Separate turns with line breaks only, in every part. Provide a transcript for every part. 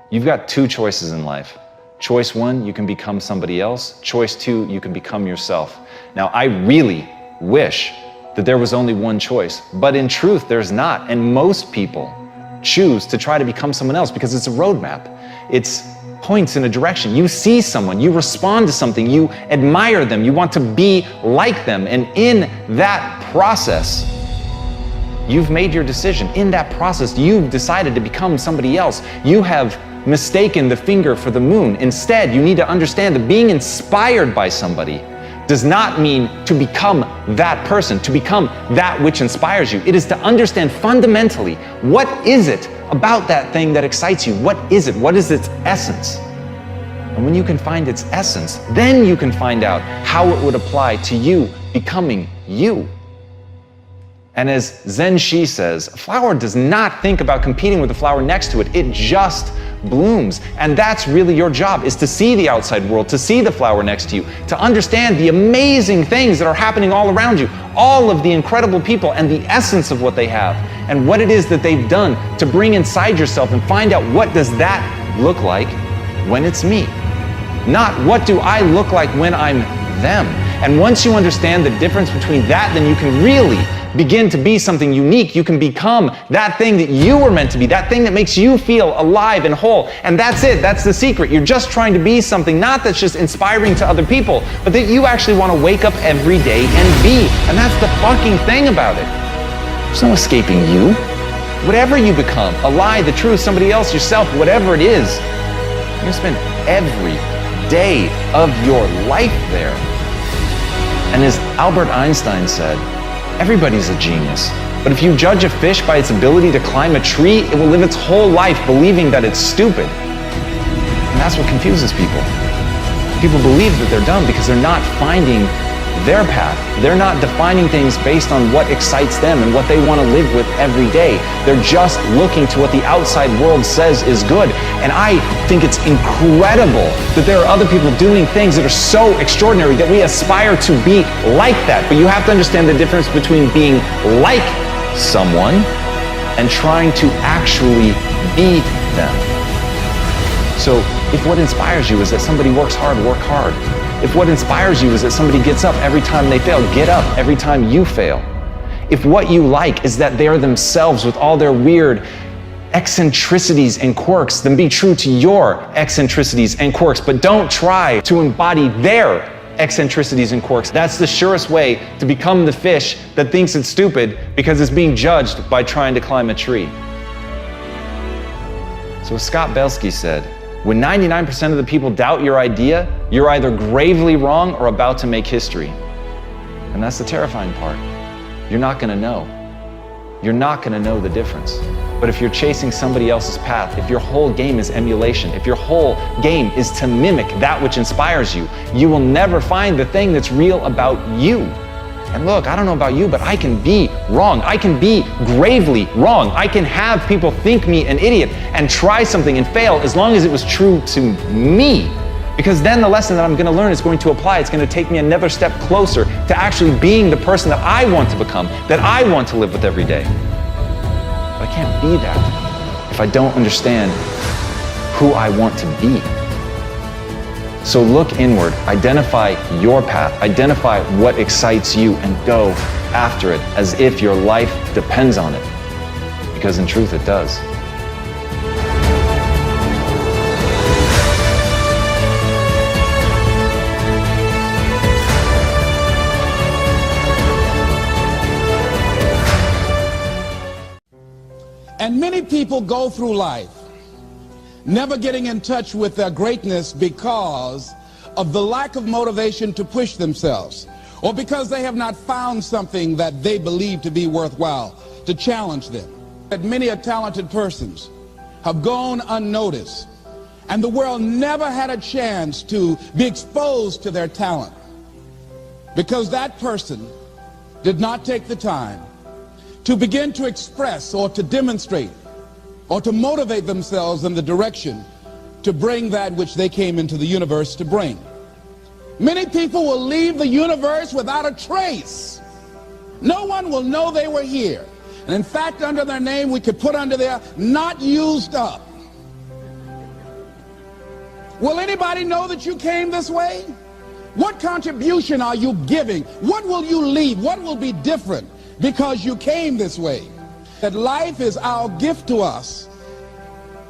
You've got two choices in life. Choice one, you can become somebody else. Choice two, you can become yourself. Now, I really wish that there was only one choice, but in truth, there's not. And most people choose to try to become someone else because it's a roadmap. It's points in a direction. You see someone, you respond to something, you admire them, you want to be like them. And in that process, you've made your decision. In that process, you've decided to become somebody else. You have mistaken the finger for the moon. Instead, you need to understand that being inspired by somebody does not mean to become that person, to become that which inspires you. It is to understand fundamentally, what is it about that thing that excites you? What is it? What is its essence? And when you can find its essence, then you can find out how it would apply to you becoming you. And as Zen Shi says, a flower does not think about competing with the flower next to it. It just blooms. And that's really your job, is to see the outside world, to see the flower next to you, to understand the amazing things that are happening all around you, all of the incredible people and the essence of what they have, and what it is that they've done to bring inside yourself and find out, what does that look like when it's me? Not what do I look like when I'm them. And once you understand the difference between that, then you can really begin to be something unique. You can become that thing that you were meant to be, that thing that makes you feel alive and whole. And that's it. That's the secret. You're just trying to be something, not that's just inspiring to other people, but that you actually want to wake up every day and be. And that's the fucking thing about it. There's no escaping you. Whatever you become, a lie, the truth, somebody else, yourself, whatever it is, you're going to spend every day of your life there. And as Albert Einstein said, everybody's a genius. But if you judge a fish by its ability to climb a tree, it will live its whole life believing that it's stupid. And that's what confuses people. People believe that they're dumb because they're not finding their path. They're not defining things based on what excites them and what they want to live with every day. They're just looking to what the outside world says is good. And I think it's incredible that there are other people doing things that are so extraordinary that we aspire to be like that. But you have to understand the difference between being like someone and trying to actually be them. So if what inspires you is that somebody works hard, work hard. If what inspires you is that somebody gets up every time they fail, get up every time you fail. If what you like is that they are themselves with all their weird eccentricities and quirks, then be true to your eccentricities and quirks, but don't try to embody their eccentricities and quirks. That's the surest way to become the fish that thinks it's stupid because it's being judged by trying to climb a tree. So as Scott Belsky said, when 99% of the people doubt your idea, you're either gravely wrong or about to make history. And that's the terrifying part. You're not going to know. You're not going to know the difference. But if you're chasing somebody else's path, if your whole game is emulation, if your whole game is to mimic that which inspires you, you will never find the thing that's real about you. And look, I don't know about you, but I can be wrong. I can be gravely wrong. I can have people think me an idiot and try something and fail as long as it was true to me. Because then the lesson that I'm going to learn is going to apply. It's going to take me another step closer to actually being the person that I want to become, that I want to live with every day. But I can't be that if I don't understand who I want to be. So look inward, identify your path, identify what excites you, and go after it as if your life depends on it. Because in truth, it does.
And many people go through life never getting in touch with their greatness because of the lack of motivation to push themselves, or because they have not found something that they believe to be worthwhile to challenge them. That many talented persons have gone unnoticed, and the world never had a chance to be exposed to their talent because that person did not take the time to begin to express or to demonstrate or to motivate themselves in the direction to bring that which they came into the universe to bring. Many people will leave the universe without a trace. No one will know they were here. And in fact, under their name, we could put under there, not used up. Will anybody know that you came this way? What contribution are you giving? What will you leave? What will be different because you came this way? That life is our gift to us,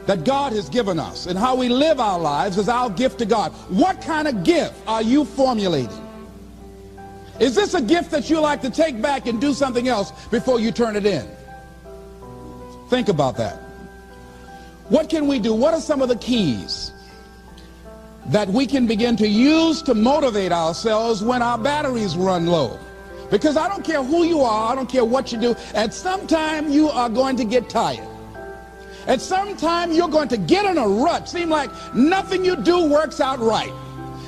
that God has given us, and how we live our lives is our gift to God. What kind of gift are you formulating? Is this a gift that you like to take back and do something else before you turn it in? Think about that. What can we do? What are some of the keys that we can begin to use to motivate ourselves when our batteries run low? Because I don't care who you are, I don't care what you do, at some time you are going to get tired. At some time you're going to get in a rut, seem like nothing you do works out right.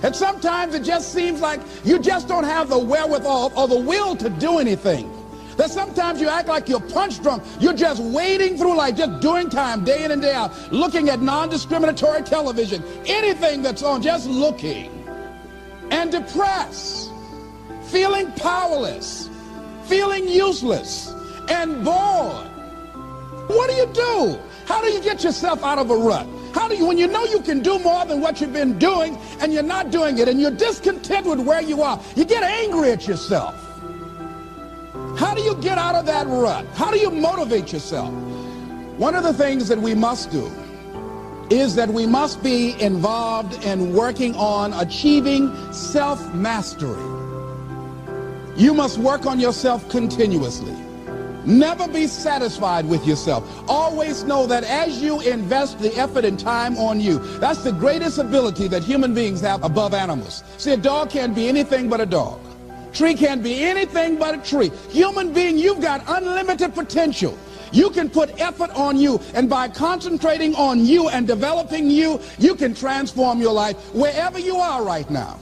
And sometimes it just seems like you just don't have the wherewithal or the will to do anything. That sometimes you act like you're punch drunk. You're just wading through life, just doing time day in and day out, looking at non-discriminatory television, anything that's on, just looking. And depressed, feeling powerless, feeling useless, and bored. What do you do? How do you get yourself out of a rut? How do you, when you know you can do more than what you've been doing and you're not doing it and you're discontent with where you are, you get angry at yourself. How do you get out of that rut? How do you motivate yourself? One of the things that we must do is that we must be involved in working on achieving self-mastery. You must work on yourself continuously. Never be satisfied with yourself. Always know that as you invest the effort and time on you, that's the greatest ability that human beings have above animals. See, a dog can't be anything but a dog. Tree can't be anything but a tree. Human being, you've got unlimited potential. You can put effort on you, and by concentrating on you and developing you, you can transform your life wherever you are right now.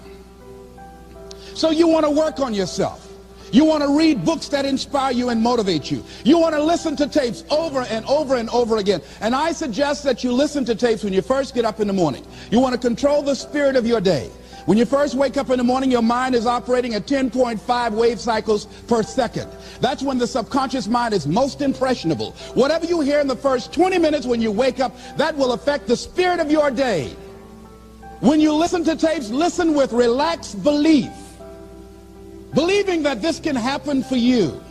So you want to work on yourself. You want to read books that inspire you and motivate you. You want to listen to tapes over and over and over again. And I suggest that you listen to tapes when you first get up in the morning. You want to control the spirit of your day. When you first wake up in the morning, your mind is operating at 10.5 wave cycles per second. That's when the subconscious mind is most impressionable. Whatever you hear in the first 20 minutes when you wake up, that will affect the spirit of your day. When you listen to tapes, listen with relaxed belief, believing that this can happen for you.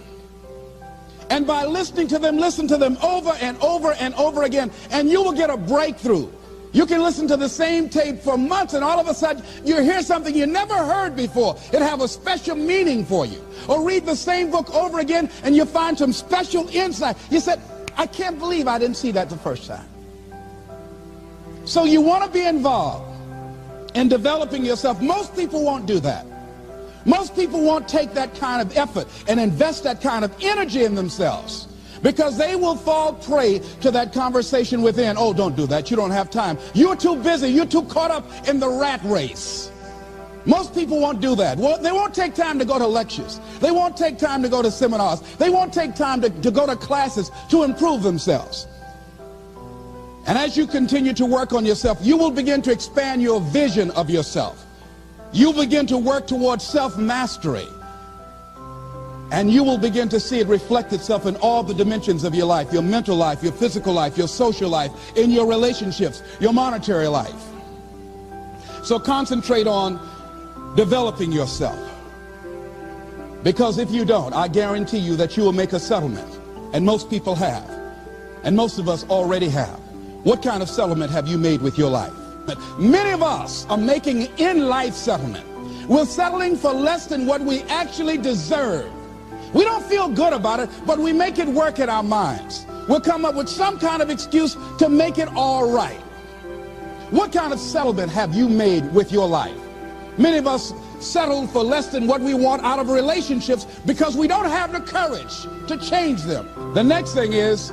And by listening to them, listen to them over and over and over again, and you will get a breakthrough. You can listen to the same tape for months, and all of a sudden you hear something you never heard before. It'll have a special meaning for you. Or read the same book over again, and you find some special insight. You said, I can't believe I didn't see that the first time. So you want to be involved in developing yourself. Most people won't do that. Most people won't take that kind of effort and invest that kind of energy in themselves, because they will fall prey to that conversation within. Oh, don't do that. You don't have time. You're too busy. You're too caught up in the rat race. Most people won't do that. Well, they won't take time to go to lectures. They won't take time to go to seminars. They won't take time to go to classes to improve themselves. And as you continue to work on yourself, you will begin to expand your vision of yourself. You begin to work towards self-mastery. And you will begin to see it reflect itself in all the dimensions of your life, your mental life, your physical life, your social life, in your relationships, your monetary life. So concentrate on developing yourself. Because if you don't, I guarantee you that you will make a settlement. And most people have. And most of us already have. What kind of settlement have you made with your life? Many of us are making an in-life settlement. We're settling for less than what we actually deserve. We don't feel good about it, but we make it work in our minds. We'll come up with some kind of excuse to make it all right. What kind of settlement have you made with your life? Many of us settle for less than what we want out of relationships because we don't have the courage to change them. The next thing is,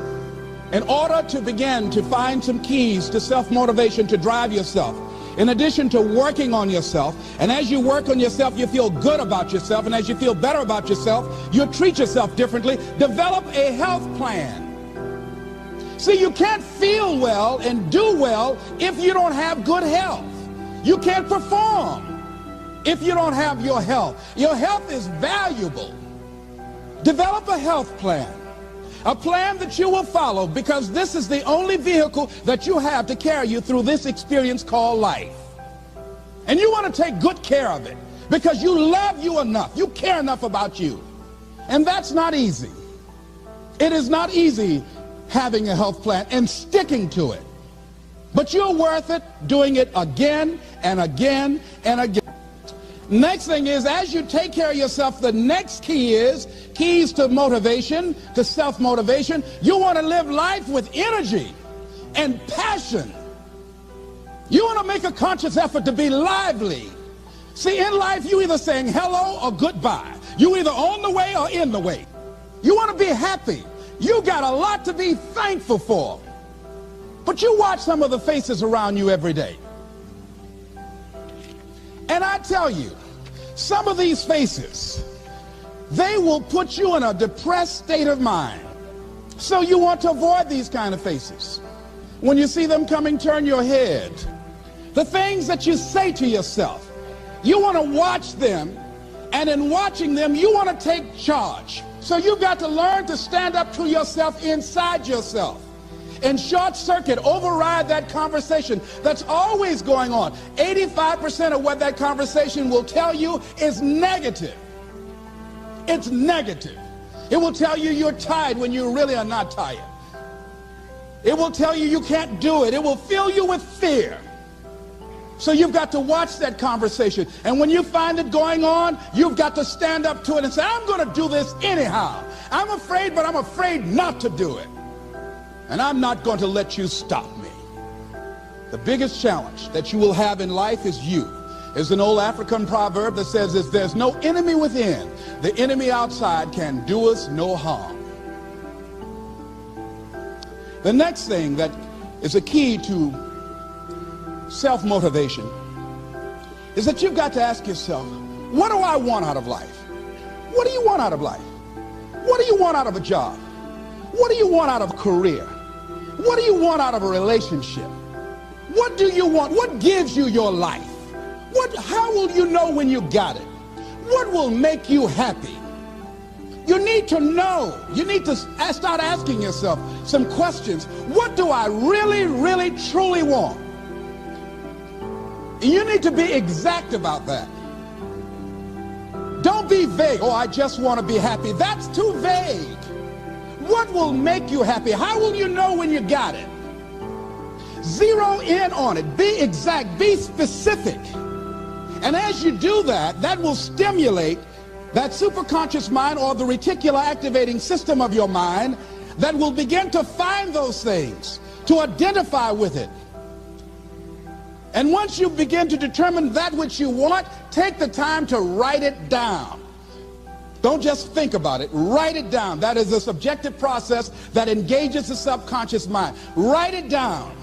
in order to begin to find some keys to self-motivation to drive yourself, in addition to working on yourself, and as you work on yourself, you feel good about yourself, and as you feel better about yourself, you treat yourself differently. Develop a health plan. See, you can't feel well and do well if you don't have good health. You can't perform if you don't have your health. Your health is valuable. Develop a health plan. A plan that you will follow, because this is the only vehicle that you have to carry you through this experience called life. And you want to take good care of it because you love you enough. You care enough about you. And that's not easy. It is not easy having a health plan and sticking to it. But you're worth it doing it again and again and again. Next thing is, as you take care of yourself, the next key is keys to motivation, to self-motivation. You want to live life with energy and passion. You want to make a conscious effort to be lively. See, in life, you either saying hello or goodbye. You either on the way or in the way. You want to be happy. You got a lot to be thankful for. But you watch some of the faces around you every day. And I tell you, some of these faces, they will put you in a depressed state of mind. So you want to avoid these kind of faces. When you see them coming, turn your head. The things that you say to yourself, you want to watch them, and in watching them, you want to take charge. So you've got to learn to stand up to yourself inside yourself and short circuit, override that conversation that's always going on. 85% of what that conversation will tell you is negative. It's negative. It will tell you you're tired when you really are not tired. It will tell you you can't do it. It will fill you with fear. So you've got to watch that conversation. And when you find it going on, you've got to stand up to it and say, I'm going to do this anyhow. I'm afraid, but I'm afraid not to do it. And I'm not going to let you stop me. The biggest challenge that you will have in life is you. There's an old African proverb that says, if there's no enemy within, the enemy outside can do us no harm. The next thing that is a key to self-motivation is that you've got to ask yourself, what do I want out of life? What do you want out of life? What do you want out of a job? What do you want out of a career? What do you want out of a relationship? What do you want? What gives you your life? How will you know when you got it? What will make you happy? You need to know. You need to start asking yourself some questions. What do I really, really, truly want? You need to be exact about that. Don't be vague. Oh, I just want to be happy. That's too vague. What will make you happy? How will you know when you got it? Zero in on it. Be exact. Be specific. And as you do that, that will stimulate that superconscious mind, or the reticular activating system of your mind, that will begin to find those things, to identify with it. And once you begin to determine that which you want, take the time to write it down. Don't just think about it. Write it down. That is a subjective process that engages the subconscious mind. Write it down.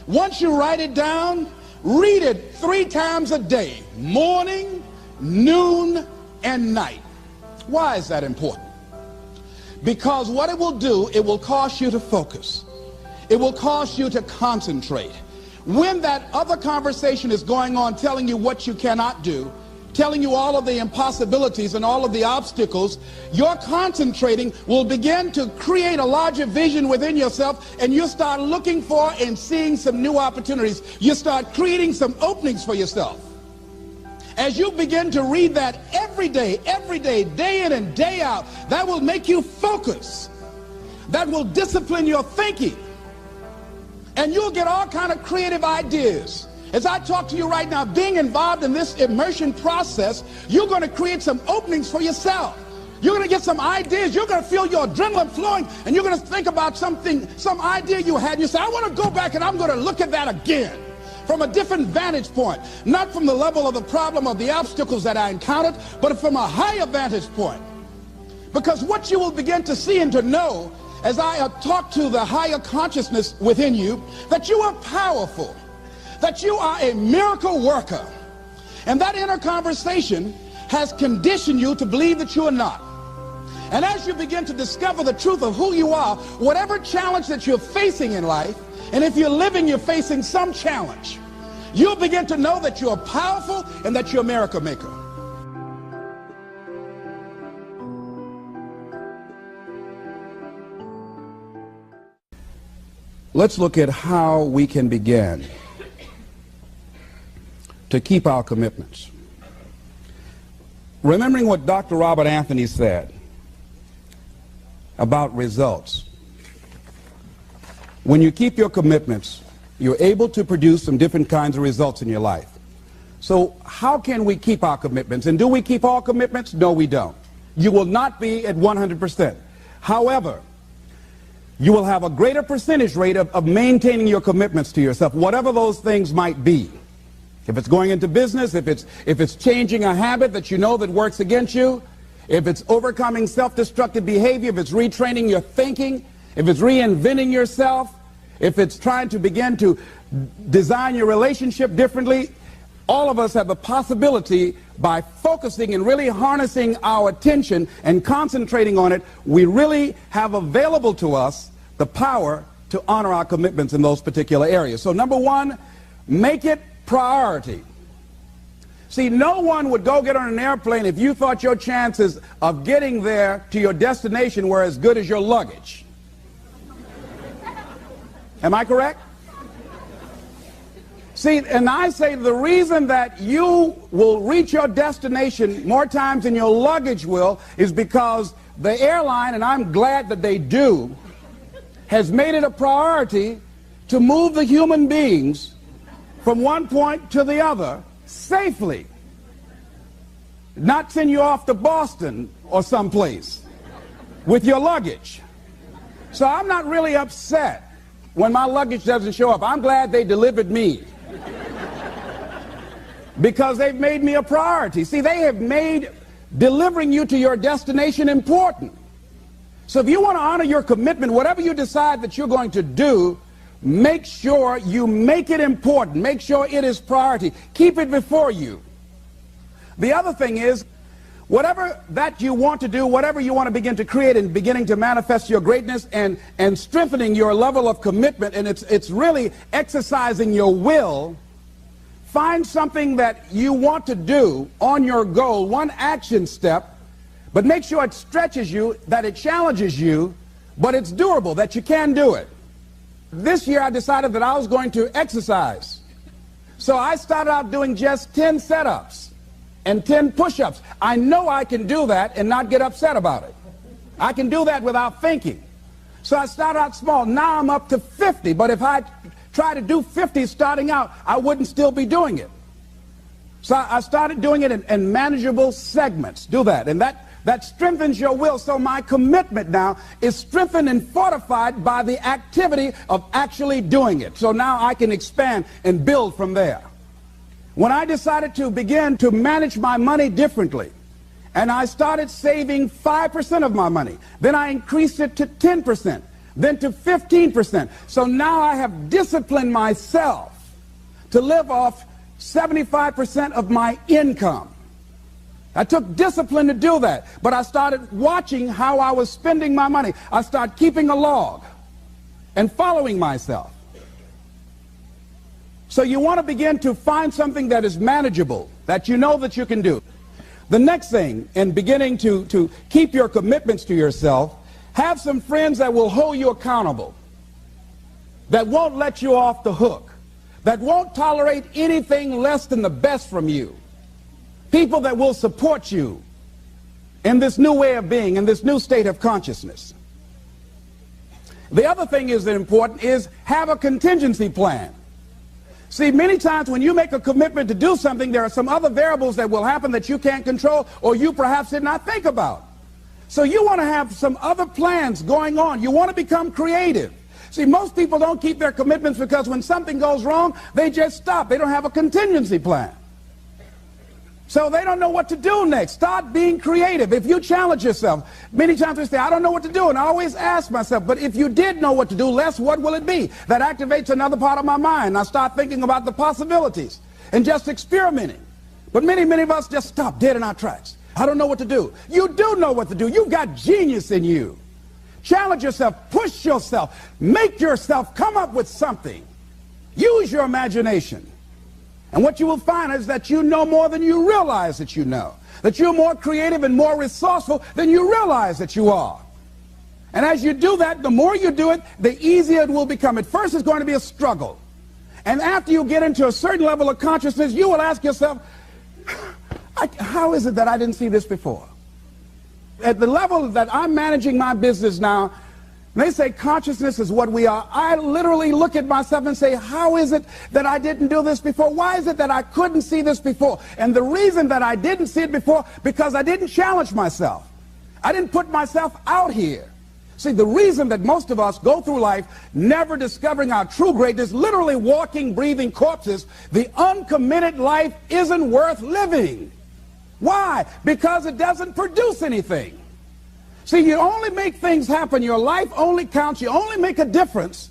Once you write it down, read it 3 times a day, morning, noon, and night. Why is that important? Because what it will do, it will cause you to focus. It will cause you to concentrate. When that other conversation is going on telling you what you cannot do, telling you all of the impossibilities and all of the obstacles, your concentrating will begin to create a larger vision within yourself, and you'll start looking for and seeing some new opportunities. You start creating some openings for yourself. As you begin to read that every day, day in and day out, that will make you focus. That will discipline your thinking. And you'll get all kind of creative ideas. As I talk to you right now, being involved in this immersion process, you're going to create some openings for yourself. You're going to get some ideas. You're going to feel your adrenaline flowing, and you're going to think about something, some idea you had. And you say, I want to go back and I'm going to look at that again from a different vantage point. Not from the level of the problem or the obstacles that I encountered, but from a higher vantage point. Because what you will begin to see and to know as I talk to the higher consciousness within you, that you are powerful, that you are a miracle worker. And that inner conversation has conditioned you to believe that you are not. And as you begin to discover the truth of who you are, whatever challenge that you're facing in life, and if you're living, you're facing some challenge, you'll begin to know that you're powerful and that you're a miracle maker. let's look at how we can begin to keep our commitments. Remembering what Dr. Robert Anthony said about results. When you keep your commitments, you're able to produce some different kinds of results in your life. So how can we keep our commitments? And do we keep all commitments? No, we don't. You will not be at 100%. However, you will have a greater percentage rate of maintaining your commitments to yourself, whatever those things might be. If it's going into business, if it's changing a habit that you know that works against you, if it's overcoming self-destructive behavior, if it's retraining your thinking, if it's reinventing yourself, if it's trying to begin to design your relationship differently, all of us have the possibility, by focusing and really harnessing our attention and concentrating on it, we really have available to us the power to honor our commitments in those particular areas. So number one, make it priority. See, no one would go get on an airplane if you thought your chances of getting there to your destination were as good as your luggage. Am I correct? See, and I say the reason that you will reach your destination more times than your luggage will is because the airline, and I'm glad that they do, has made it a priority to move the human beings from one point to the other safely. Not send you off to Boston or someplace with your luggage. So I'm not really upset when my luggage doesn't show up. I'm glad they delivered me, because they've made me a priority. See, they have made delivering you to your destination important. So if you want to honor your commitment, whatever you decide that you're going to do, make sure you make it important. Make sure it is priority. Keep it before you. The other thing is, whatever that you want to do, whatever you want to begin to create and beginning to manifest your greatness and strengthening your level of commitment, and it's really exercising your will, find something that you want to do on your goal, one action step, but make sure it stretches you, that it challenges you, but it's doable, that you can do it. This year I decided that I was going to exercise. So I started out doing just 10 setups and 10 push-ups. I know I can do that and not get upset about it. I can do that without thinking. So I started out small. Now I'm up to 50, but if I try to do 50 starting out, I wouldn't still be doing it. So I started doing it in manageable segments. Do that, and that strengthens your will. So my commitment now is strengthened and fortified by the activity of actually doing it. So now I can expand and build from there. When I decided to begin to manage my money differently, and I started saving 5% of my money, then I increased it to 10%, then to 15%. So now I have disciplined myself to live off 75% of my income. I took discipline to do that, but I started watching how I was spending my money. I started keeping a log and following myself. So you want to begin to find something that is manageable, that you know that you can do. The next thing, in beginning to keep your commitments to yourself, have some friends that will hold you accountable, that won't let you off the hook, that won't tolerate anything less than the best from you. People that will support you in this new way of being, in this new state of consciousness. The other thing is that important is have a contingency plan. See, many times when you make a commitment to do something, there are some other variables that will happen that you can't control or you perhaps did not think about. So you want to have some other plans going on. You want to become creative. See, most people don't keep their commitments because when something goes wrong, they just stop. They don't have a contingency plan. So they don't know what to do next. Start being creative. If you challenge yourself, many times we say, I don't know what to do. And I always ask myself, but if you did know what to do, Les, what will it be? That activates another part of my mind. I start thinking about the possibilities and just experimenting. But many of us just stop dead in our tracks. I don't know what to do. You do know what to do. You've got genius in you. Challenge yourself. Push yourself. Make yourself come up with something. Use your imagination. And what you will find is that you know more than you realize that you know. That you're more creative and more resourceful than you realize that you are. And as you do that, the more you do it, the easier it will become. At first, it's going to be a struggle. And after you get into a certain level of consciousness, you will ask yourself, how is it that I didn't see this before? At the level that I'm managing my business now, they say consciousness is what we are. I literally look at myself and say, how is it that I didn't do this before? Why is it that I couldn't see this before? And the reason that I didn't see it before, because I didn't challenge myself. I didn't put myself out here. See, the reason that most of us go through life never discovering our true greatness, literally walking, breathing corpses, the uncommitted life isn't worth living. Why? Because it doesn't produce anything. See, you only make things happen. Your life only counts. You only make a difference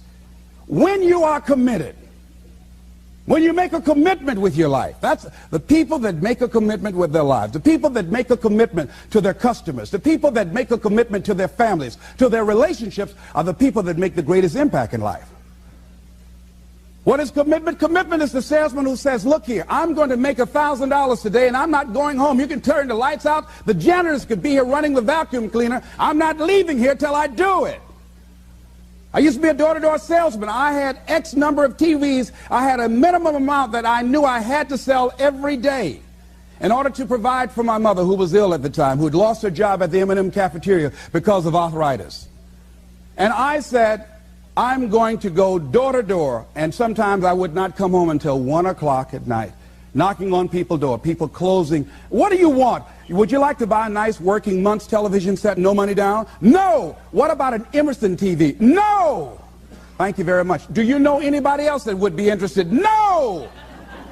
when you are committed. When you make a commitment with your life. That's the people that make a commitment with their lives. The people that make a commitment to their customers. The people that make a commitment to their families, to their relationships, are the people that make the greatest impact in life. What is commitment? Commitment is the salesman who says, look here, I'm going to make $1,000 today and I'm not going home. You can turn the lights out. The janitors could be here running the vacuum cleaner. I'm not leaving here till I do it. I used to be a door-to-door salesman. I had X number of TVs. I had a minimum amount that I knew I had to sell every day in order to provide for my mother, who was ill at the time, who had lost her job at the M&M cafeteria because of arthritis. And I said, I'm going to go door to door, and sometimes I would not come home until 1 o'clock at night, knocking on people's door, people closing. What do you want? Would you like to buy a nice working month's television set, no money down? No. What about an Emerson TV? No. Thank you very much. Do you know anybody else that would be interested? No.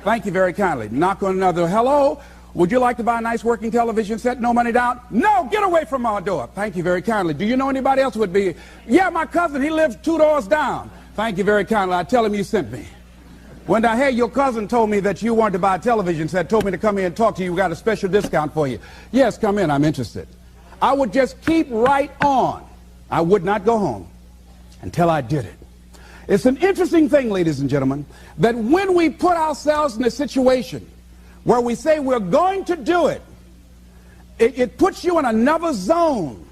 Thank you very kindly. Knock on another. Hello. Would you like to buy a nice working television set, no money down? No. Get away from our door. Thank you very kindly. Do you know anybody else would be? Yeah, my cousin. He lives 2 doors down. Thank you very kindly. I tell him you sent me. When I heard your cousin told me that you wanted to buy a television set, told me to come here and talk to you, we got a special discount for you. Yes, come in, I'm interested. I would just keep right on. I would not go home until I did it. It's an interesting thing, ladies and gentlemen, that when we put ourselves in a situation where we say we're going to do it, it puts you in another zone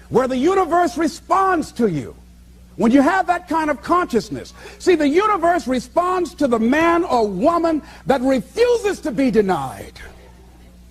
where the universe responds to you. When you have that kind of consciousness, see, the universe responds to the man or woman that refuses to be denied,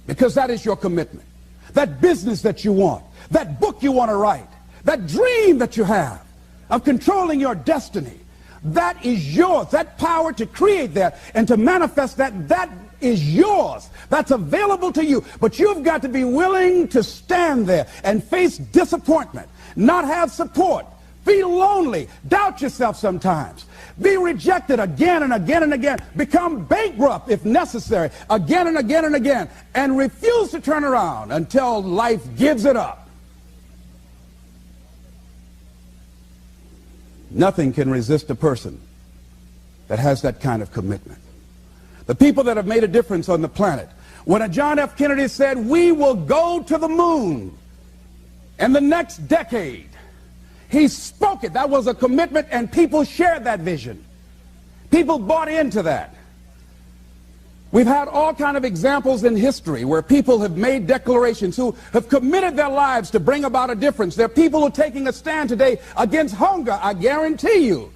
because that is your commitment. That business that you want, that book you want to write, that dream that you have of controlling your destiny, that is yours. That power to create that and to manifest that, that is yours. That's available to you. But you've got to be willing to stand there and face disappointment, not have support. Feel lonely, doubt yourself sometimes, be rejected again and again and again, become bankrupt if necessary, again and again and again, and refuse to turn around until life gives it up. Nothing can resist a person that has that kind of commitment. The people that have made a difference on the planet, when John F. Kennedy said, we will go to the moon in the next decade, he spoke it. That was a commitment, and people shared that vision. People bought into that. We've had all kinds of examples in history where people have made declarations, who have committed their lives to bring about a difference. There are people who are taking a stand today against hunger. I guarantee you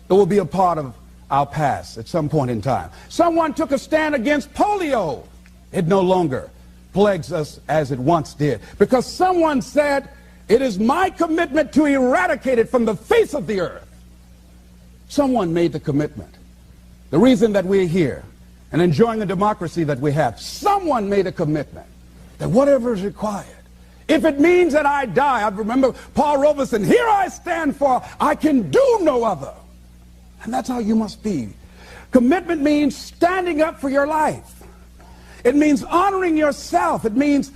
it will be a part of our past at some point in time. Someone took a stand against polio. It no longer plagues us as it once did, because someone said, it is my commitment to eradicate it from the face of the earth. Someone made the commitment. The reason that we're here and enjoying the democracy that we have, someone made a commitment that whatever is required, if it means that I die, I remember Paul Robeson, here I stand, for I can do no other. And that's how you must be. Commitment means standing up for your life. It means honoring yourself. It means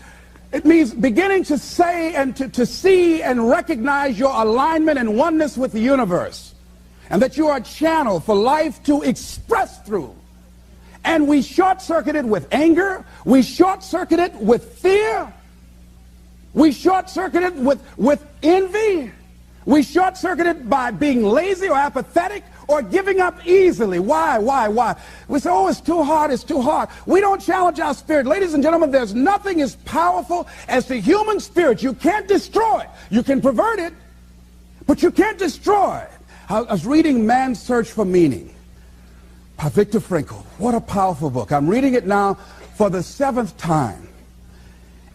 beginning to say and to see and recognize your alignment and oneness with the universe, and that you are a channel for life to express through. And we short-circuit it with anger. We short-circuit it with fear. We short-circuit it with envy. We short-circuit it by being lazy or apathetic or giving up easily. Why? We say, oh, it's too hard, it's too hard. We don't challenge our spirit. Ladies and gentlemen, there's nothing as powerful as the human spirit. You can't destroy it. You can pervert it, but you can't destroy it. I was reading Man's Search for Meaning by Viktor Frankl. What a powerful book. I'm reading it now for the 7th time.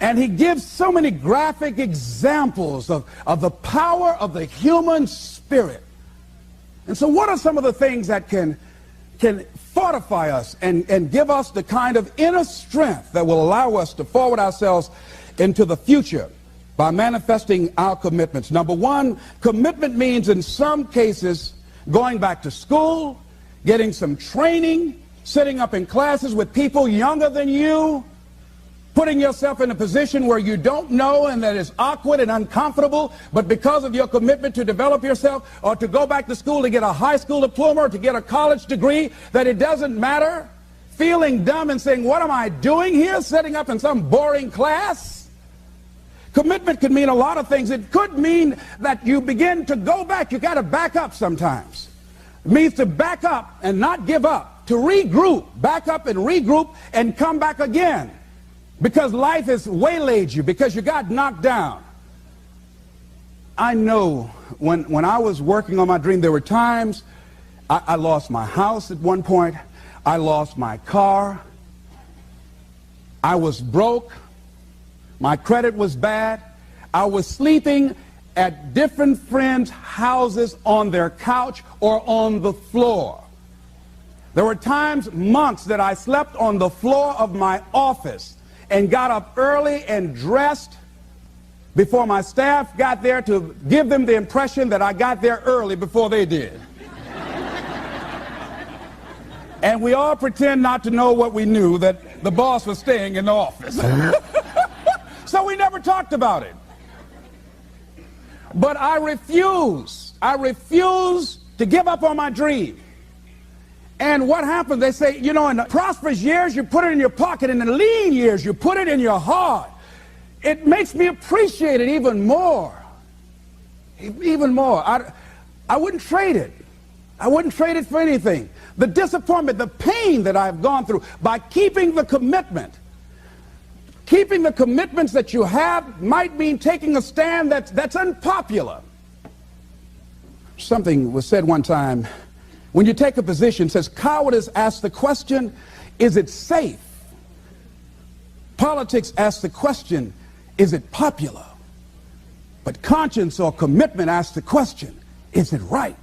And he gives so many graphic examples of the power of the human spirit. And so what are some of the things that can fortify us and give us the kind of inner strength that will allow us to forward ourselves into the future by manifesting our commitments? Number one, commitment means in some cases going back to school, getting some training, sitting up in classes with people younger than you, putting yourself in a position where you don't know and that is awkward and uncomfortable, but because of your commitment to develop yourself or to go back to school to get a high school diploma or to get a college degree, that it doesn't matter, feeling dumb and saying, what am I doing here, sitting up in some boring class? Commitment could mean a lot of things. It could mean that you begin to go back. You got to back up sometimes. It means to back up and not give up, to regroup, back up and regroup and come back again. Because life has waylaid you, because you got knocked down. I know when I was working on my dream, there were times I lost my house at one point. I lost my car. I was broke. My credit was bad. I was sleeping at different friends' houses on their couch or on the floor. There were times, months, that I slept on the floor of my office and got up early and dressed before my staff got there to give them the impression that I got there early before they did. And we all pretend not to know what we knew, that the boss was staying in the office. So we never talked about it. But I refuse to give up on my dream. And what happened? They say, you know, in the prosperous years, you put it in your pocket. In the lean years, you put it in your heart. It makes me appreciate it even more. Even more. I wouldn't trade it. I wouldn't trade it for anything. The disappointment, the pain that I've gone through by keeping the commitment. Keeping the commitments that you have might mean taking a stand that's unpopular. Something was said one time. When you take a position, it says, cowardice asks the question, is it safe? Politics asks the question, is it popular? But conscience or commitment asks the question, is it right?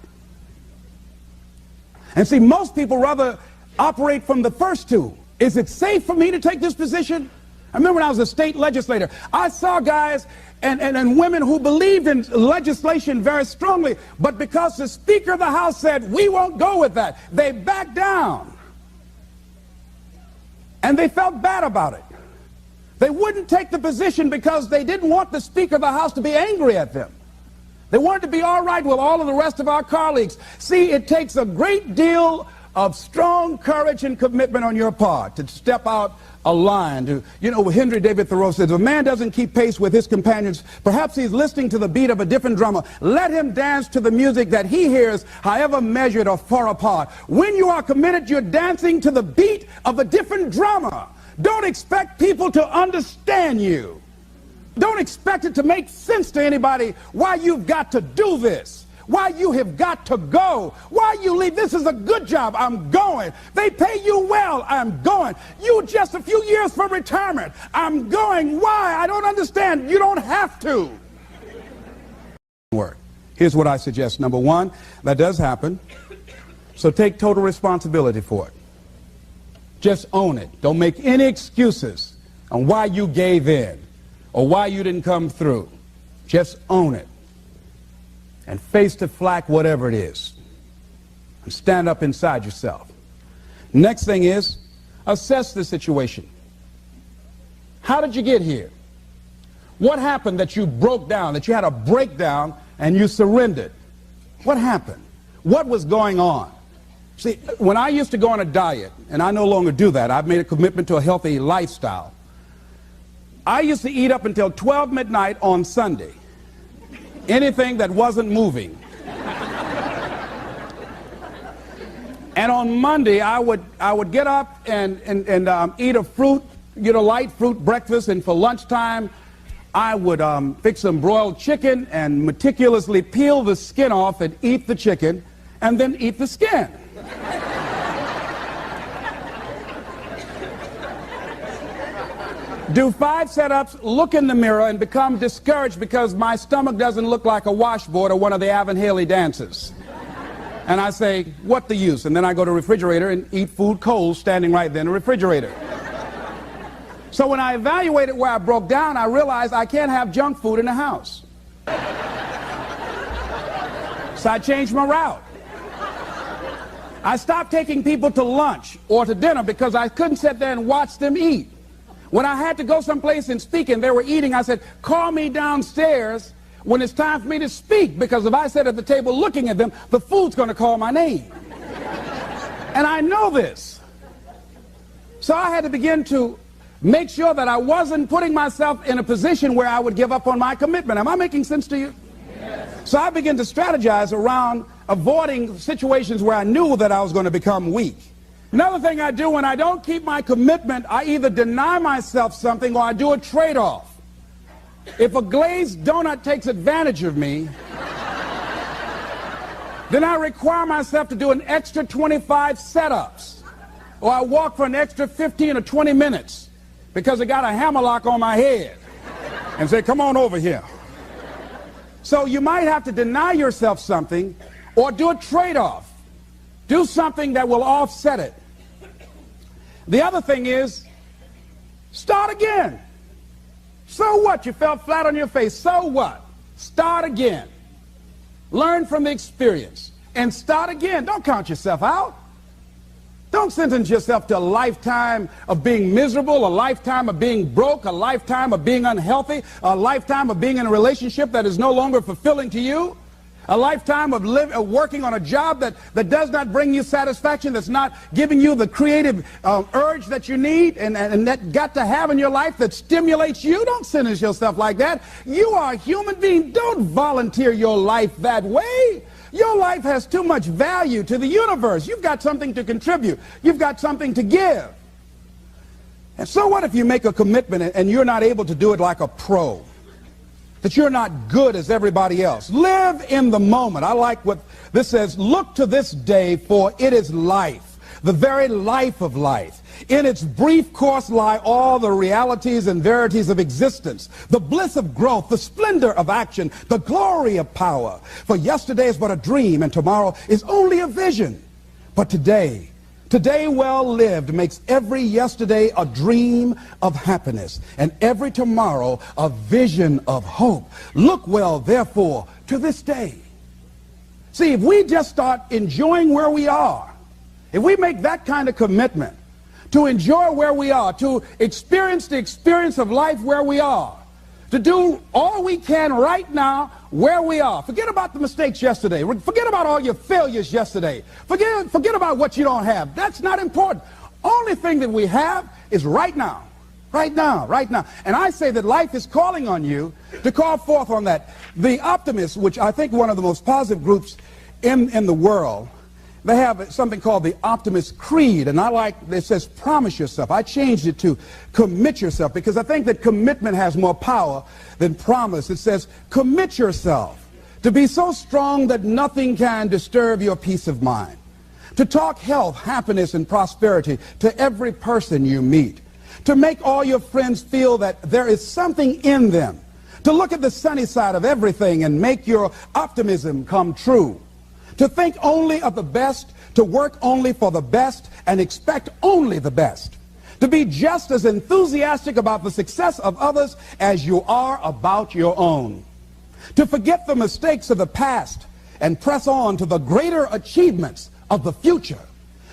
And see, most people rather operate from the first two. Is it safe for me to take this position? I remember when I was a state legislator, I saw guys and women who believed in legislation very strongly, but because the Speaker of the House said, we won't go with that, they backed down. And they felt bad about it. They wouldn't take the position because they didn't want the Speaker of the House to be angry at them. They wanted to be all right with all of the rest of our colleagues. See, it takes a great deal of strong courage and commitment on your part to step out a line. You know, Henry David Thoreau says, if a man doesn't keep pace with his companions, perhaps he's listening to the beat of a different drummer. Let him dance to the music that he hears, however measured or far apart. When you are committed, you're dancing to the beat of a different drummer. Don't expect people to understand you. Don't expect it to make sense to anybody why you've got to do this. Why you have got to go. Why you leave. This is a good job. I'm going. They pay you well. I'm going. You just a few years from retirement. I'm going. Why? I don't understand. You don't have to. Here's what I suggest. Number one, that does happen. So take total responsibility for it. Just own it. Don't make any excuses on why you gave in or why you didn't come through. Just own it. And face the flak, whatever it is. And stand up inside yourself. Next thing is, assess the situation. How did you get here? What happened that you broke down, that you had a breakdown and you surrendered? What happened? What was going on? See, when I used to go on a diet, and I no longer do that, I've made a commitment to a healthy lifestyle. I used to eat up until 12 midnight on Sunday. anything that wasn't moving. And on Monday, I would get up and eat a fruit, light fruit breakfast, and for lunchtime, I would fix some broiled chicken and meticulously peel the skin off and eat the chicken, and then eat the skin. Do 5 setups, look in the mirror, and become discouraged because my stomach doesn't look like a washboard or one of the Avon Haley dances. And I say, what the use? And then I go to the refrigerator and eat food cold standing right there in the refrigerator. So when I evaluated where I broke down, I realized I can't have junk food in the house. So I changed my route. I stopped taking people to lunch or to dinner because I couldn't sit there and watch them eat. When I had to go someplace and speak and they were eating, I said, call me downstairs when it's time for me to speak, because if I sit at the table looking at them, the food's going to call my name. And I know this. So I had to begin to make sure that I wasn't putting myself in a position where I would give up on my commitment. Am I making sense to you? Yes. So I began to strategize around avoiding situations where I knew that I was going to become weak. Another thing I do when I don't keep my commitment, I either deny myself something or I do a trade-off. If a glazed donut takes advantage of me, then I require myself to do an extra 25 setups, or I walk for an extra 15 or 20 minutes because I got a hammerlock on my head and say, come on over here. So you might have to deny yourself something or do a trade-off. Do something that will offset it. The other thing is, start again. So what? You fell flat on your face. So what? Start again. Learn from the experience and start again. Don't count yourself out. Don't sentence yourself to a lifetime of being miserable, a lifetime of being broke, a lifetime of being unhealthy, a lifetime of being in a relationship that is no longer fulfilling to you. A lifetime of working on a job that does not bring you satisfaction, that's not giving you the creative urge that you need and that got to have in your life that stimulates you. Don't sentence yourself like that. You are a human being. Don't volunteer your life that way. Your life has too much value to the universe. You've got something to contribute. You've got something to give. And so what if you make a commitment and you're not able to do it like a pro? That you're not good as everybody else. Live in the moment. I like what this says. Look to this day, for it is life, the very life of life. In its brief course lie all the realities and verities of existence, the bliss of growth, the splendor of action, the glory of power. For yesterday is but a dream, and tomorrow is only a vision. But today well lived makes every yesterday a dream of happiness, and every tomorrow a vision of hope. Look well, therefore, to this day. See, if we just start enjoying where we are, if we make that kind of commitment to enjoy where we are, to experience the experience of life where we are, to do all we can right now where we are. Forget about the mistakes yesterday. Forget about all your failures yesterday. Forget about what you don't have. That's not important. Only thing that we have is right now. Right now, right now. And I say that life is calling on you to call forth on that. The optimists, which I think one of the most positive groups in the world, they have something called the Optimist Creed, and I like, it says promise yourself. I changed it to commit yourself, because I think that commitment has more power than promise. It says commit yourself to be so strong that nothing can disturb your peace of mind, to talk health, happiness, and prosperity to every person you meet, to make all your friends feel that there is something in them, to look at the sunny side of everything and make your optimism come true, to think only of the best, to work only for the best, and expect only the best, to be just as enthusiastic about the success of others as you are about your own, to forget the mistakes of the past and press on to the greater achievements of the future,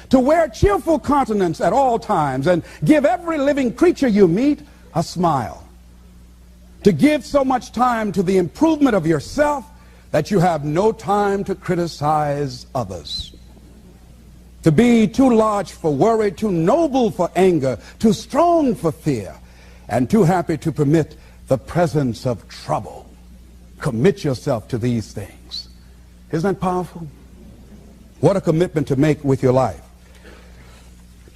to wear cheerful countenance at all times and give every living creature you meet a smile, to give so much time to the improvement of yourself that you have no time to criticize others, to be too large for worry, too noble for anger, too strong for fear, and too happy to permit the presence of trouble. commit yourself to these things. Isn't that powerful? What a commitment to make with your life.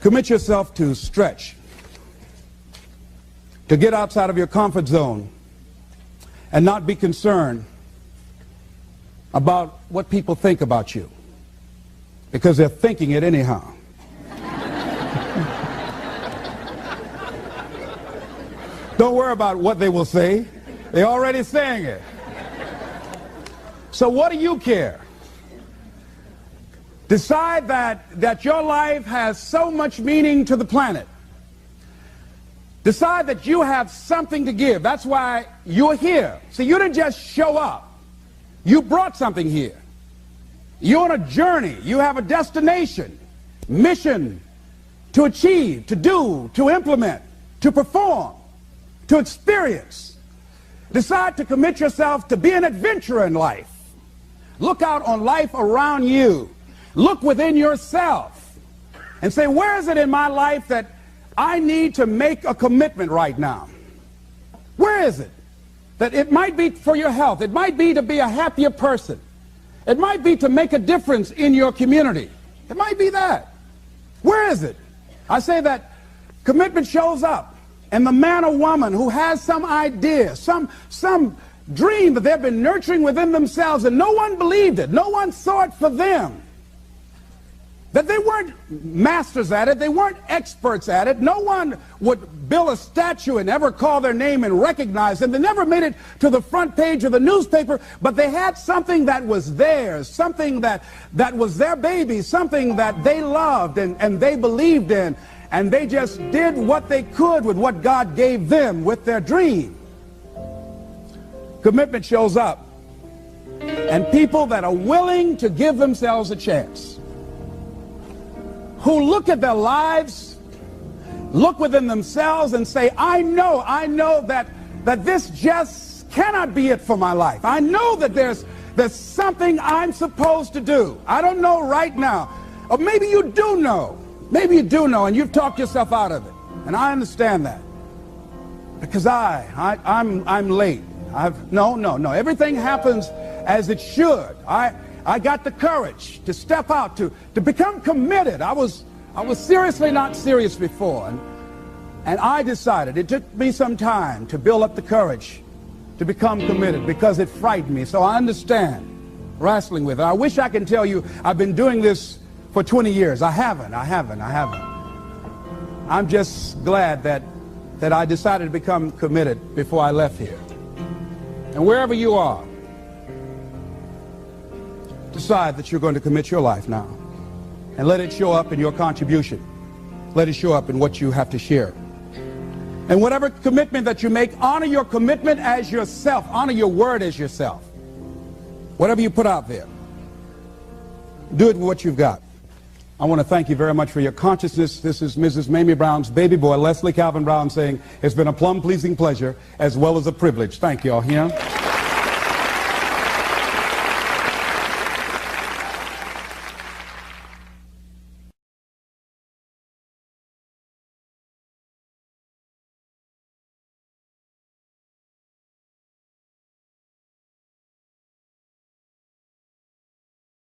Commit yourself to stretch, to get outside of your comfort zone and not be concerned about what people think about you, because they're thinking it anyhow. Don't worry about what they will say. They're already saying it. So what do you care? Decide that your life has so much meaning to the planet. Decide that you have something to give. That's why you're here. See, you didn't just show up. You brought something here. You're on a journey. You have a destination, mission to achieve, to do, to implement, to perform, to experience. Decide to commit yourself to be an adventurer in life. Look out on life around you. Look within yourself and say, where is it in my life that I need to make a commitment right now? Where is it? That it might be for your health. It might be to be a happier person. It might be to make a difference in your community. It might be that. Where is it? I say that commitment shows up. And the man or woman who has some idea, some dream that they've been nurturing within themselves, and no one believed it, no one saw it for them, that they weren't masters at it, they weren't experts at it, no one would build a statue and ever call their name and recognize them, they never made it to the front page of the newspaper, but they had something that was theirs, something that was their baby, something that they loved and they believed in. And they just did what they could with what God gave them with their dream. Commitment shows up. And people that are willing to give themselves a chance, who look at their lives, look within themselves and say, I know that this just cannot be it for my life. I know that there's something I'm supposed to do. I don't know right now. Or maybe you do know. Maybe you do know, and you've talked yourself out of it. And I understand that. Because I'm late. No. Everything happens as it should. I got the courage to step out, to become committed. I was seriously not serious before. And I decided, it took me some time to build up the courage to become committed because it frightened me. So I understand wrestling with it. I wish I could tell you I've been doing this for 20 years. I haven't. I'm just glad that I decided to become committed before I left here. And wherever you are, decide that you're going to commit your life now. And let it show up in your contribution. Let it show up in what you have to share. And whatever commitment that you make, honor your commitment as yourself. Honor your word as yourself. Whatever you put out there, do it with what you've got. I want to thank you very much for your consciousness. This is Mrs. Mamie Brown's baby boy, Leslie Calvin Brown, saying it's been a plum-pleasing pleasure as well as a privilege. Thank you all here.